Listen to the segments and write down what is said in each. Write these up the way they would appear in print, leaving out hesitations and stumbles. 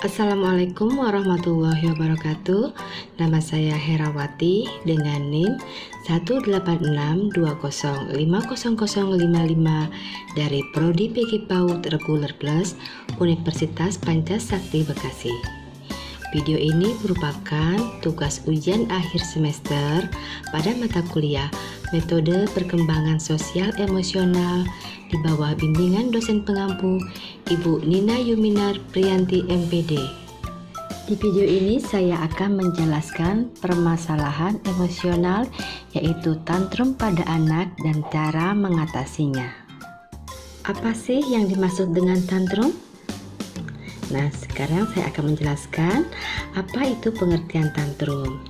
Assalamualaikum warahmatullahi wabarakatuh. Nama saya Herawati dengan NIM 18620500055 dari Prodi PG PAUD Reguler Plus Universitas Pancasakti Bekasi. Video ini merupakan tugas ujian akhir semester pada mata kuliah Metode Perkembangan Sosial Emosional di bawah bimbingan dosen pengampu Ibu Nina Yuminar Priyanti MPD. Di video ini saya akan menjelaskan permasalahan emosional yaitu tantrum pada anak dan cara mengatasinya. Apa sih yang dimaksud dengan tantrum? Nah, sekarang saya akan menjelaskan apa itu pengertian tantrum.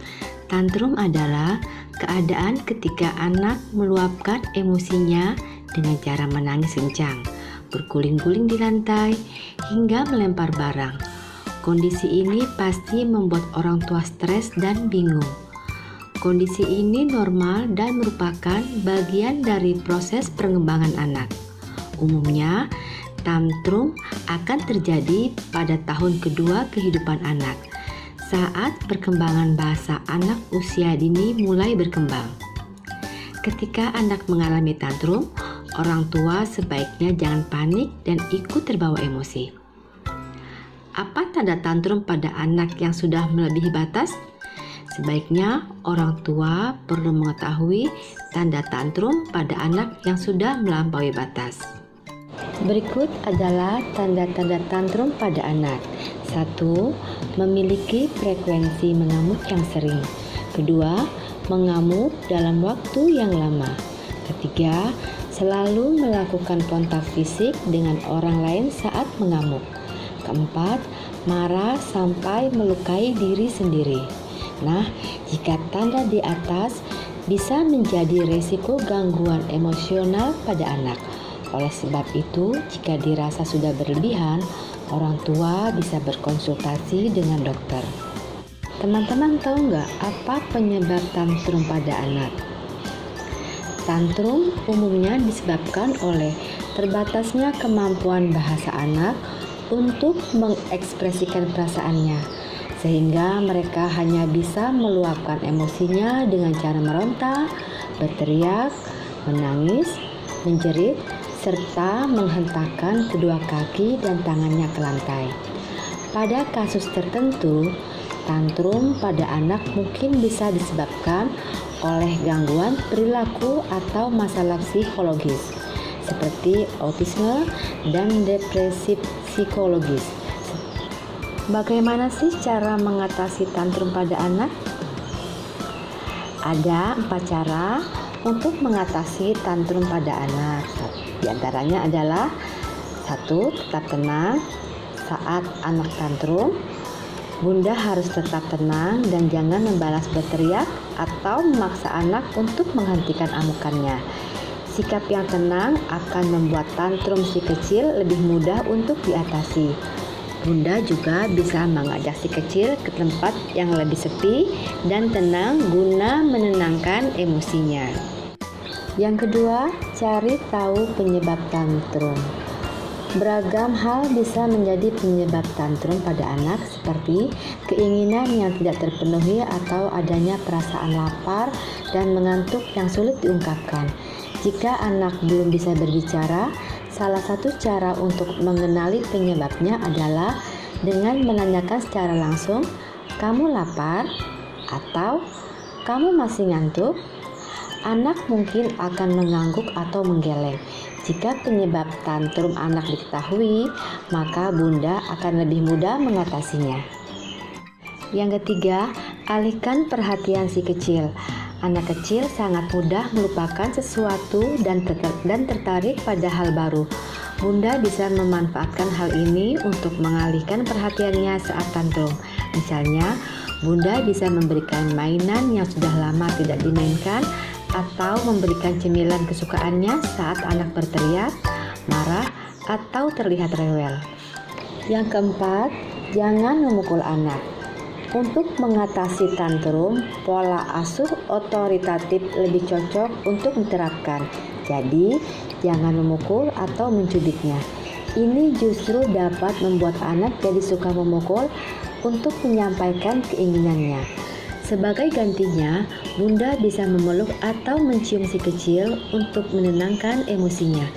Tantrum adalah keadaan ketika anak meluapkan emosinya dengan cara menangis kencang, berguling-guling di lantai, hingga melempar barang. Kondisi ini pasti membuat orang tua stres dan bingung. Kondisi ini normal dan merupakan bagian dari proses perkembangan anak. Umumnya, tantrum akan terjadi pada tahun kedua kehidupan anak, saat perkembangan bahasa anak usia dini mulai berkembang. Ketika anak mengalami tantrum, orang tua sebaiknya jangan panik dan ikut terbawa emosi. Apa tanda tantrum pada anak yang sudah melebihi batas? Sebaiknya orang tua perlu mengetahui tanda tantrum pada anak yang sudah melampaui batas. Berikut adalah tanda-tanda tantrum pada anak. 1. Memiliki frekuensi mengamuk yang sering. 2. Mengamuk dalam waktu yang lama. 3. Selalu melakukan kontak fisik dengan orang lain saat mengamuk. 4. Marah sampai melukai diri sendiri. Nah, jika tanda di atas bisa menjadi resiko gangguan emosional pada anak. Oleh sebab itu, jika dirasa sudah berlebihan, orang tua bisa berkonsultasi dengan dokter. Teman-teman tahu nggak apa penyebab tantrum pada anak? Tantrum umumnya disebabkan oleh terbatasnya kemampuan bahasa anak untuk mengekspresikan perasaannya, sehingga mereka hanya bisa meluapkan emosinya dengan cara meronta, berteriak, menangis, menjerit, serta menghentakkan kedua kaki dan tangannya ke lantai. Pada kasus tertentu, tantrum pada anak mungkin bisa disebabkan oleh gangguan perilaku atau masalah psikologis seperti autisme dan depresi psikologis. Bagaimana sih cara mengatasi tantrum pada anak? Ada 4 cara untuk mengatasi tantrum pada anak. Di antaranya adalah 1. Tetap tenang saat anak tantrum. Bunda harus tetap tenang dan jangan membalas berteriak atau memaksa anak untuk menghentikan amukannya. Sikap yang tenang akan membuat tantrum si kecil lebih mudah untuk diatasi. Bunda juga bisa mengajak si kecil ke tempat yang lebih sepi dan tenang guna menenangkan emosinya. Yang kedua, cari tahu penyebab tantrum. Beragam hal bisa menjadi penyebab tantrum pada anak, seperti keinginan yang tidak terpenuhi atau adanya perasaan lapar dan mengantuk yang sulit diungkapkan. Jika anak belum bisa berbicara, salah satu cara untuk mengenali penyebabnya adalah dengan menanyakan secara langsung, "Kamu lapar?" atau "Kamu masih ngantuk?" Anak mungkin akan mengangguk atau menggeleng. Jika penyebab tantrum anak diketahui, maka bunda akan lebih mudah mengatasinya. Yang ketiga, alihkan perhatian si kecil. Anak kecil sangat mudah melupakan sesuatu dan tertarik pada hal baru. Bunda bisa memanfaatkan hal ini untuk mengalihkan perhatiannya saat tantrum. Misalnya, bunda bisa memberikan mainan yang sudah lama tidak dimainkan atau memberikan cemilan kesukaannya saat anak berteriak, marah, atau terlihat rewel. Yang keempat, jangan memukul anak. Untuk mengatasi tantrum, pola asuh otoritatif lebih cocok untuk diterapkan. Jadi, jangan memukul atau mencubitnya. Ini justru dapat membuat anak jadi suka memukul untuk menyampaikan keinginannya. Sebagai gantinya, Bunda bisa memeluk atau mencium si kecil untuk menenangkan emosinya.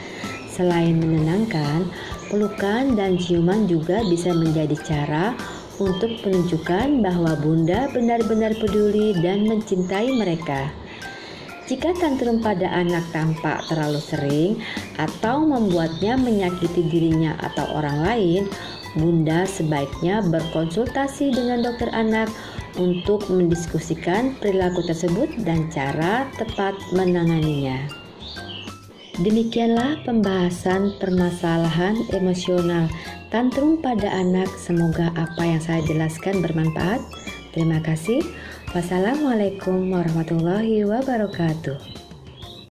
Selain menenangkan, pelukan dan ciuman juga bisa menjadi cara untuk menunjukkan bahwa Bunda benar-benar peduli dan mencintai mereka. Jika tantrum pada anak tampak terlalu sering atau membuatnya menyakiti dirinya atau orang lain, Bunda sebaiknya berkonsultasi dengan dokter anak untuk mendiskusikan perilaku tersebut dan cara tepat menanganinya. Demikianlah pembahasan permasalahan emosional tantrum pada anak. Semoga apa yang saya jelaskan bermanfaat. Terima kasih. Wassalamualaikum warahmatullahi wabarakatuh.